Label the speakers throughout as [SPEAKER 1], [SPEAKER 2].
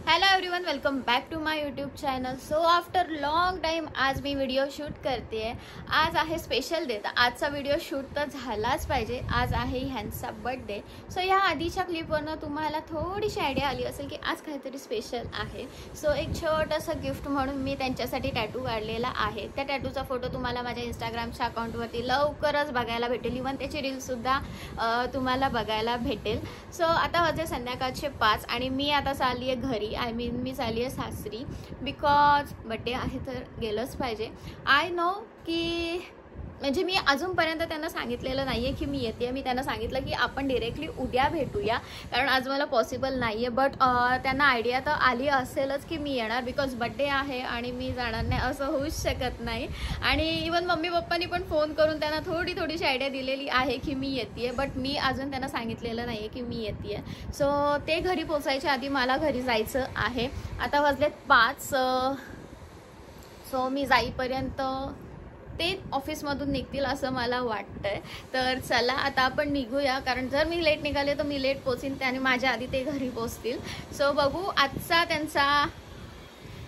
[SPEAKER 1] Hello everyone, welcome back to my YouTube channel. So after long time आज मी video shoot करते आहे. आज आहे स्पेशल डे. तर आजचा व्हिडिओ शूट तर झालाच पाहिजे. आज आहे ह्यांचा बर्थडे. सो या आधीच्या क्लिपवरनं तुम्हाला थोडीशी आयडिया आली असेल की आज काहीतरी स्पेशल आहे. सो एक छोटंसं गिफ्ट म्हणून मी त्यांच्यासाठी टॅटू काढलेला आहे. त्या टॅटूचा फोटो तुम्हाला माझ्या इंस्टाग्रामच्या अकाउंटवरती लवकरच बघायला भेटेल. इव्हन त्याची रीलसुद्धा तुम्हाला बघायला भेटेल. सो आता वाजले संध्याकाळचे 5 आणि मी आता चालली आहे घरी. मी चालली आहे सासरी. बिकॉज बड्डे आहे तर गेलंच पाहिजे. आय नो की म्हणजे मी अजूनपर्यंत त्यांना सांगितलेलं नाही आहे की मी येते. मी त्यांना सांगितलं की आपण डिरेक्टली उद्या भेटूया, कारण आज मला पॉसिबल नाही आहे. बट त्यांना आयडिया तर आली असेलच की मी येणार, बिकॉज बड्डे आहे आणि मी जाणार नाही असं होऊच शकत नाही. आणि इवन मम्मी पप्पांनी पण फोन करून त्यांना थोडीशी आयडिया दिलेली आहे की मी येते. बट मी अजून त्यांना सांगितलेलं नाही आहे की मी येते. सो ते घरी पोचायच्या आधी मला घरी जायचं आहे. आता वाजलेत 5. सो मी जाईपर्यंत ते ऑफिसमधून निघतील असं मला वाटतंय. तर चला आता आपण निघूया, कारण जर मी लेट निघाले तर मी लेट पोचीन आणि माझ्या आधी ते घरी पोचतील. सो बघू, आजचा त्यांचा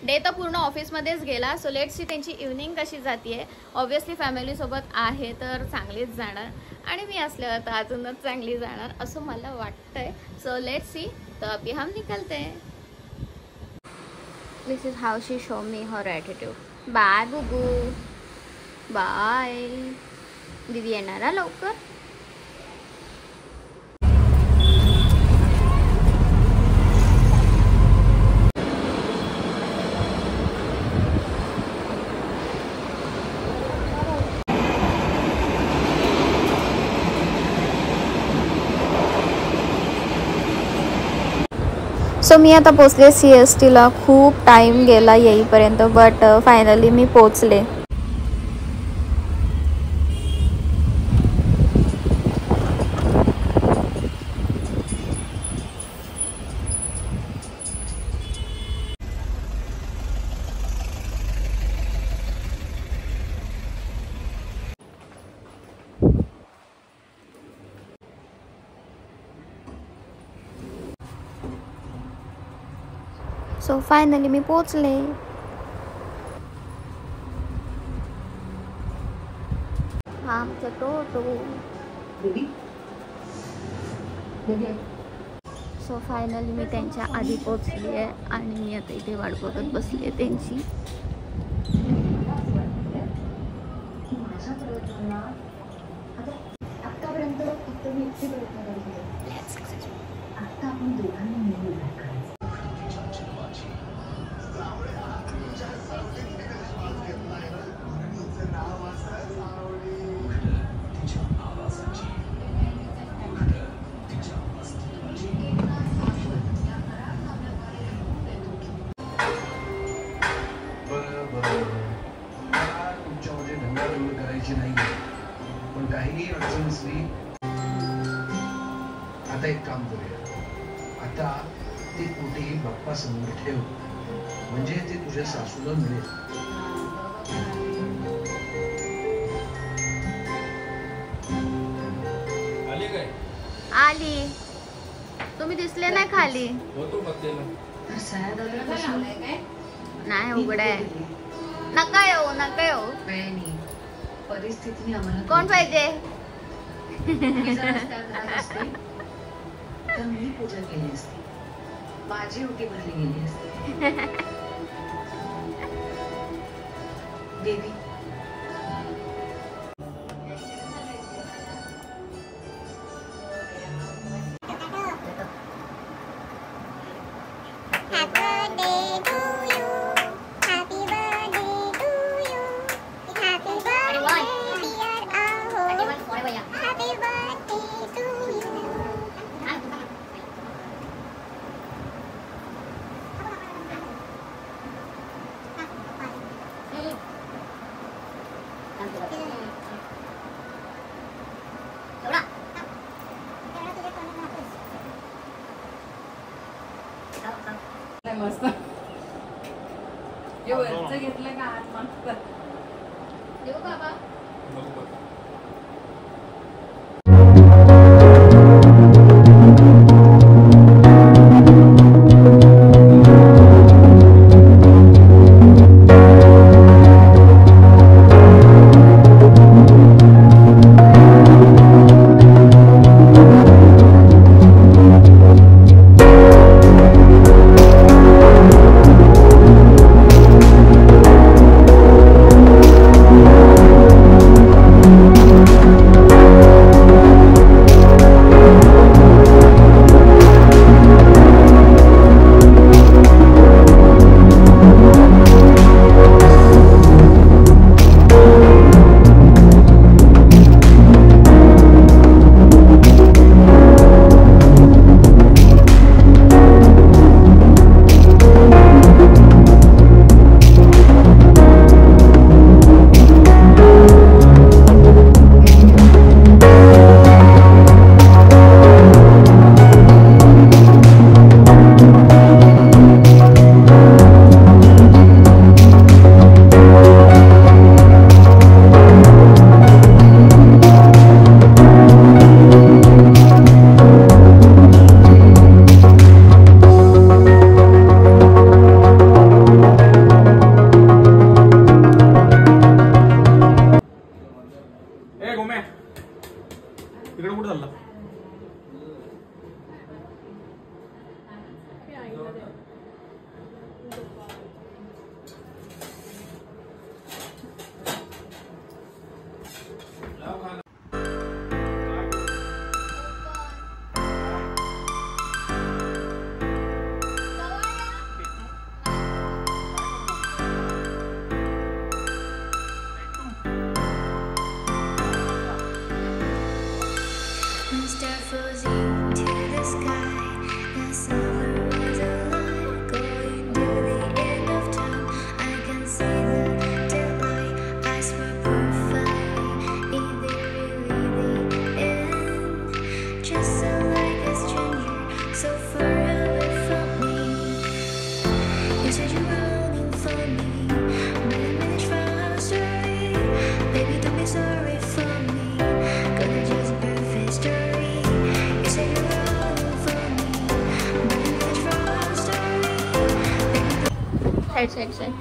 [SPEAKER 1] डे तर पूर्ण ऑफिसमध्येच गेला. सो लेट्स सी त्यांची इव्हनिंग कशी जाते. ऑब्व्हियसली फॅमिलीसोबत आहे तर चांगलीच जाणार आणि मी असल्यावर तर अजूनच चांगली जाणार असं मला वाटतंय. So let's see. तर अभी हम निकलते हैं. This is how she show me her attitude. Bye बुगू, बाय. दीदी येणार लवकर. सो मी आता पोचले CSTला. खूप टाईम गेला येईपर्यंत, बट फायनली मी पोचले. सो फायनली मी पोचले. हा आमचा टोटो. सो फायनली मी त्यांच्या आधी पोचली आहे आणि मी आता इथे वाट बघत बसली आहे त्यांची.
[SPEAKER 2] तुमच्यामध्ये ढंगाधूळ करायची नाही, पण काहीही अडचण असली. आता एक काम करूया. आता ते कुठेही बाप्पा समोर ठेव, म्हणजे ते तुझ्या सासूला मिळेल.
[SPEAKER 3] आली काय?
[SPEAKER 1] आली. तुम्ही दिसले नाही खाली. नाही उघड आहे. नका येऊ, नका येऊ.
[SPEAKER 4] परिस्थितीने आम्हाला
[SPEAKER 1] कोण पाहिजे?
[SPEAKER 4] तर मी पूजा केली असती, माझी उटी भरली गेली असती. देवी
[SPEAKER 3] मस्त. हे वरचं घेतलं का आत मस्त.
[SPEAKER 1] देऊ बाबा.
[SPEAKER 5] तिकडे कुठे चालला?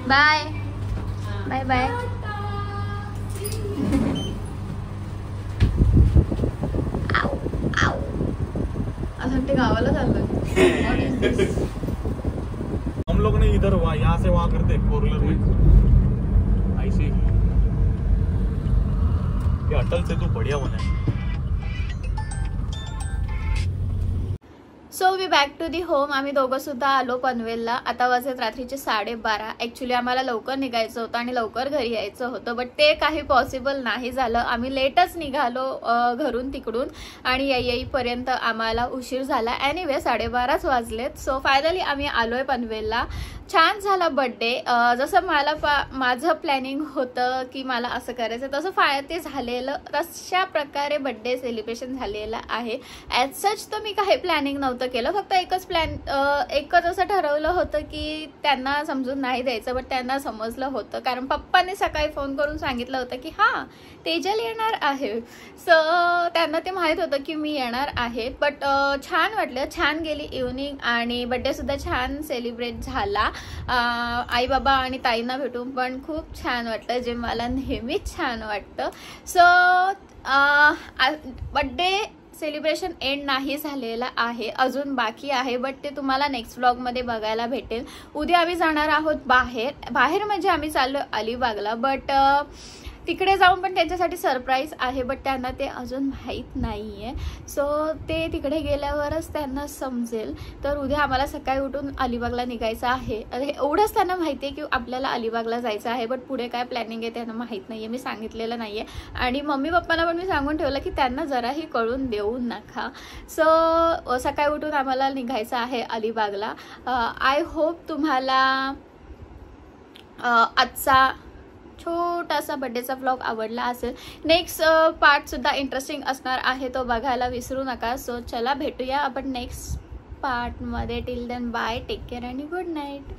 [SPEAKER 1] Bye bye bye. असं ते गावाला चाललोय.
[SPEAKER 5] हम लोग ने इधर यहाँ से वहाँ करते 4 व्हीलर में ऐसे. ये अटल से तू बढ़िया बना है.
[SPEAKER 1] So we back to the home. आम्ही दोघं सुद्धा आलो पनवेलला. आता वाजत रात्रीचे 12:30. ॲक्च्युली आम्हाला लवकर निघायचं होतं आणि लवकर घरी यायचं होतं, बट ते काही पॉसिबल नाही झालं. आम्ही लेटच निघालो घरून तिकडून आणि येईपर्यंत आम्हाला उशीर झाला. एनिवे 12:30 वाजलेत. सो फायनली आम्ही आलोय पनवेलला. छान झाला बड्डे. जसं माझं प्लॅनिंग होतं की मला असं करायचं तसं ते झालेलं. तशा प्रकारे बड्डे सेलिब्रेशन झालेलं आहे. ॲज सच तर मी काही प्लॅनिंग नव्हतं केलं. फक्त एकच असं ठरवलं होतं की त्यांना समजून नाही द्यायचं, बट त्यांना समजलं होतं कारण पप्पाने सकाळी फोन करून सांगितलं होतं की हां तेजल येणार आहे. सो त्यांना ते माहीत होतं की मी येणार आहे. बट छान वाटलं. छान गेली इव्हनिंग आणि बड्डेसुद्धा छान सेलिब्रेट झाला. आई बाबा आणि ताईंना भेटून पण खूप छान वाटलं, जे मला नेहमीच छान वाटतं. सो बड्डे सेलिब्रेशन एंड नाही झालेला आहे, अजून बाकी आहे, बट ते तुम्हाला नेक्स्ट व्लॉगमध्ये बघायला भेटेल. उद्या आम्ही जाणार आहोत बाहेर म्हणजे आम्ही चाललो अलिबागला. बट तिकडे जाऊन पण त्यांच्यासाठी सरप्राईज आहे, बट त्यांना ते अजून माहीत नाही आहे. सो ते तिकडे गेल्यावरच त्यांना समजेल. तर उद्या आम्हाला सकाळी उठून अलिबागला निघायचं आहे. एवढंच त्यांना माहिती आहे की आपल्याला अलिबागला जायचं आहे, बट पुढे काय प्लॅनिंग आहे त्यांना माहीत नाही आहे. मी सांगितलेलं नाही आहे आणि मम्मी पप्पांना पण मी सांगून ठेवलं की त्यांना जराही कळून देऊ नका. सो सकाळी उठून आम्हाला निघायचं आहे अलिबागला. आय होप तुम्हाला आजचा छोटासा बड्डेचा व्लॉग आवडला असेल. नेक्स्ट पार्ट सुद्धा इंटरेस्टिंग असणार आहे, तो बघायला विसरू नका. सो चला भेटूया आपण नेक्स्ट पार्टमध्ये. Till then bye, take care आणि गुड नाईट.